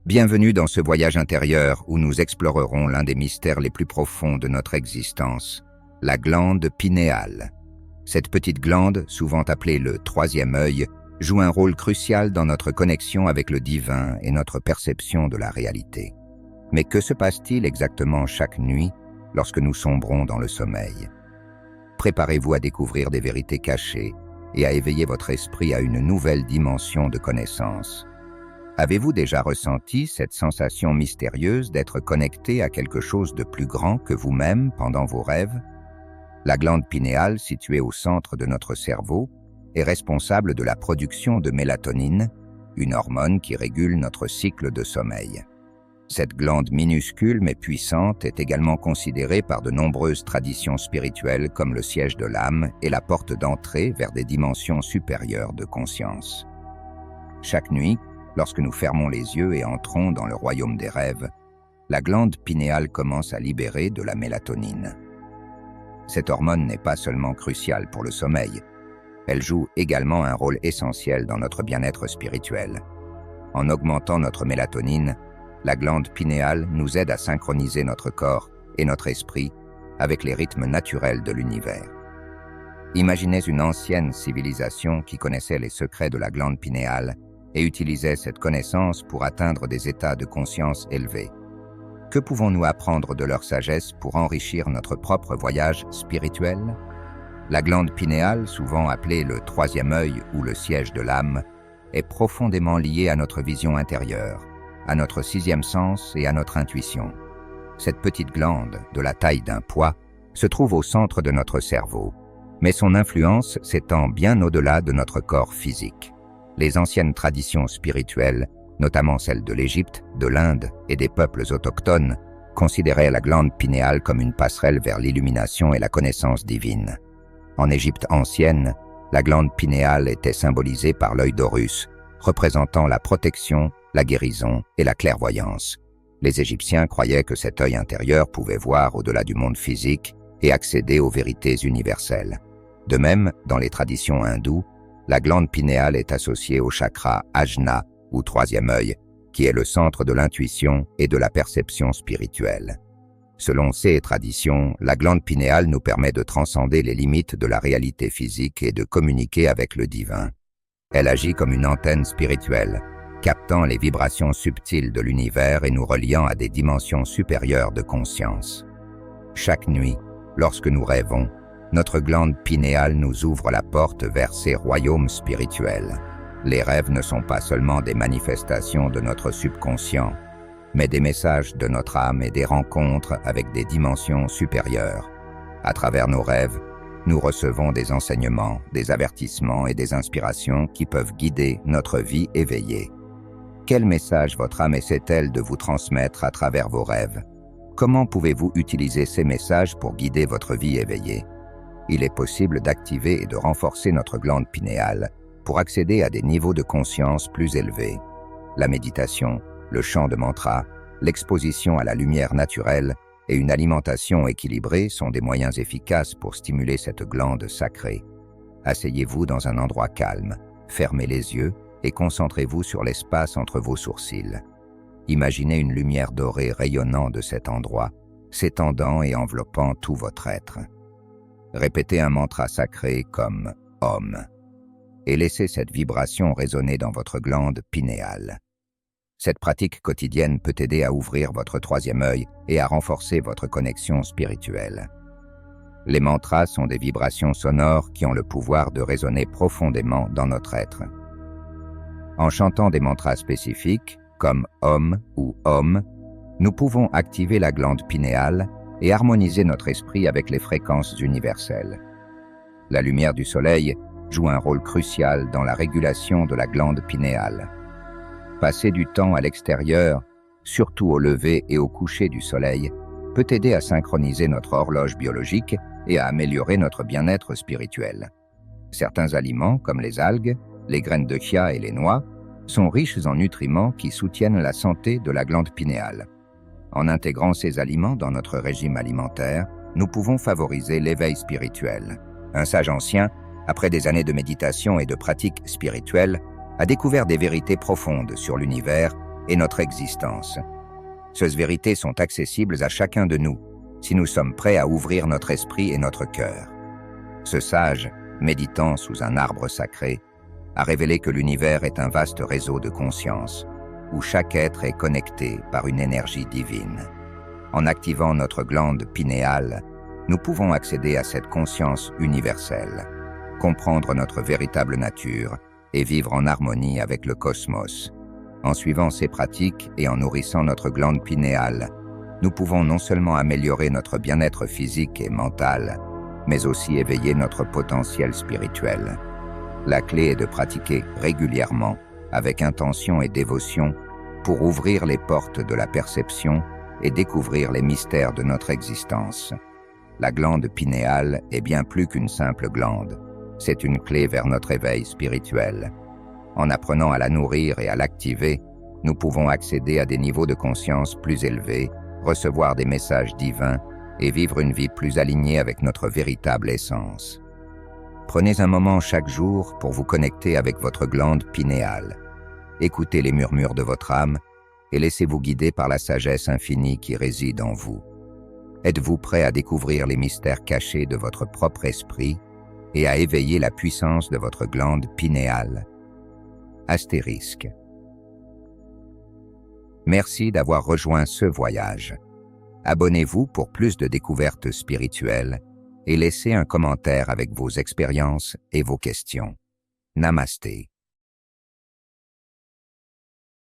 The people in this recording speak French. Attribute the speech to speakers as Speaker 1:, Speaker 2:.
Speaker 1: Bienvenue dans ce voyage intérieur où nous explorerons l'un des mystères les plus profonds de notre existence, la glande pinéale. Cette petite glande, souvent appelée le troisième œil, joue un rôle crucial dans notre connexion avec le divin et notre perception de la réalité. Mais que se passe-t-il exactement chaque nuit lorsque nous sombrons dans le sommeil? Préparez-vous à découvrir des vérités cachées et à éveiller votre esprit à une nouvelle dimension de connaissance. Avez-vous déjà ressenti cette sensation mystérieuse d'être connecté à quelque chose de plus grand que vous-même pendant vos rêves? La glande pinéale, située au centre de notre cerveau, est responsable de la production de mélatonine, une hormone qui régule notre cycle de sommeil. Cette glande minuscule mais puissante est également considérée par de nombreuses traditions spirituelles comme le siège de l'âme et la porte d'entrée vers des dimensions supérieures de conscience. Chaque nuit, lorsque nous fermons les yeux et entrons dans le royaume des rêves, la glande pinéale commence à libérer de la mélatonine. Cette hormone n'est pas seulement cruciale pour le sommeil, elle joue également un rôle essentiel dans notre bien-être spirituel. En augmentant notre mélatonine, la glande pinéale nous aide à synchroniser notre corps et notre esprit avec les rythmes naturels de l'univers. Imaginez une ancienne civilisation qui connaissait les secrets de la glande pinéale et utilisait cette connaissance pour atteindre des états de conscience élevés. Que pouvons-nous apprendre de leur sagesse pour enrichir notre propre voyage spirituel? La glande pinéale, souvent appelée le troisième œil ou le siège de l'âme, est profondément liée à notre vision intérieure, à notre sixième sens et à notre intuition. Cette petite glande, de la taille d'un pois, se trouve au centre de notre cerveau, mais son influence s'étend bien au-delà de notre corps physique. Les anciennes traditions spirituelles, notamment celles de l'Égypte, de l'Inde et des peuples autochtones, considéraient la glande pinéale comme une passerelle vers l'illumination et la connaissance divine. En Égypte ancienne, la glande pinéale était symbolisée par l'œil d'Horus, représentant la protection, la guérison et la clairvoyance. Les Égyptiens croyaient que cet œil intérieur pouvait voir au-delà du monde physique et accéder aux vérités universelles. De même, dans les traditions hindoues, la glande pinéale est associée au chakra Ajna, ou troisième œil, qui est le centre de l'intuition et de la perception spirituelle. Selon ces traditions, la glande pinéale nous permet de transcender les limites de la réalité physique et de communiquer avec le divin. Elle agit comme une antenne spirituelle, captant les vibrations subtiles de l'univers et nous reliant à des dimensions supérieures de conscience. Chaque nuit, lorsque nous rêvons, notre glande pinéale nous ouvre la porte vers ces royaumes spirituels. Les rêves ne sont pas seulement des manifestations de notre subconscient, mais des messages de notre âme et des rencontres avec des dimensions supérieures. À travers nos rêves, nous recevons des enseignements, des avertissements et des inspirations qui peuvent guider notre vie éveillée. Quel message votre âme essaie-t-elle de vous transmettre à travers vos rêves? Comment pouvez-vous utiliser ces messages pour guider votre vie éveillée? Il est possible d'activer et de renforcer notre glande pinéale pour accéder à des niveaux de conscience plus élevés. La méditation, le chant de mantras, l'exposition à la lumière naturelle et une alimentation équilibrée sont des moyens efficaces pour stimuler cette glande sacrée. Asseyez-vous dans un endroit calme, fermez les yeux et concentrez-vous sur l'espace entre vos sourcils. Imaginez une lumière dorée rayonnant de cet endroit, s'étendant et enveloppant tout votre être. Répétez un mantra sacré comme « Om » et laissez cette vibration résonner dans votre glande pinéale. Cette pratique quotidienne peut aider à ouvrir votre troisième œil et à renforcer votre connexion spirituelle. Les mantras sont des vibrations sonores qui ont le pouvoir de résonner profondément dans notre être. En chantant des mantras spécifiques, comme Om ou Om, nous pouvons activer la glande pinéale et harmoniser notre esprit avec les fréquences universelles. La lumière du soleil joue un rôle crucial dans la régulation de la glande pinéale. Passer du temps à l'extérieur, surtout au lever et au coucher du soleil, peut aider à synchroniser notre horloge biologique et à améliorer notre bien-être spirituel. Certains aliments, comme les algues, les graines de chia et les noix, sont riches en nutriments qui soutiennent la santé de la glande pinéale. En intégrant ces aliments dans notre régime alimentaire, nous pouvons favoriser l'éveil spirituel. Un sage ancien, après des années de méditation et de pratiques spirituelles, a découvert des vérités profondes sur l'univers et notre existence. Ces vérités sont accessibles à chacun de nous, si nous sommes prêts à ouvrir notre esprit et notre cœur. Ce sage, méditant sous un arbre sacré, a révélé que l'univers est un vaste réseau de conscience, où chaque être est connecté par une énergie divine. En activant notre glande pinéale, nous pouvons accéder à cette conscience universelle, comprendre notre véritable nature et vivre en harmonie avec le cosmos. En suivant ces pratiques et en nourrissant notre glande pinéale, nous pouvons non seulement améliorer notre bien-être physique et mental, mais aussi éveiller notre potentiel spirituel. La clé est de pratiquer régulièrement, avec intention et dévotion, pour ouvrir les portes de la perception et découvrir les mystères de notre existence. La glande pinéale est bien plus qu'une simple glande. C'est une clé vers notre éveil spirituel. En apprenant à la nourrir et à l'activer, nous pouvons accéder à des niveaux de conscience plus élevés, recevoir des messages divins et vivre une vie plus alignée avec notre véritable essence. Prenez un moment chaque jour pour vous connecter avec votre glande pinéale. Écoutez les murmures de votre âme et laissez-vous guider par la sagesse infinie qui réside en vous. Êtes-vous prêt à découvrir les mystères cachés de votre propre esprit et à éveiller la puissance de votre glande pinéale? Astérisque. Merci d'avoir rejoint ce voyage. Abonnez-vous pour plus de découvertes spirituelles et laissez un commentaire avec vos expériences et vos questions. Namasté.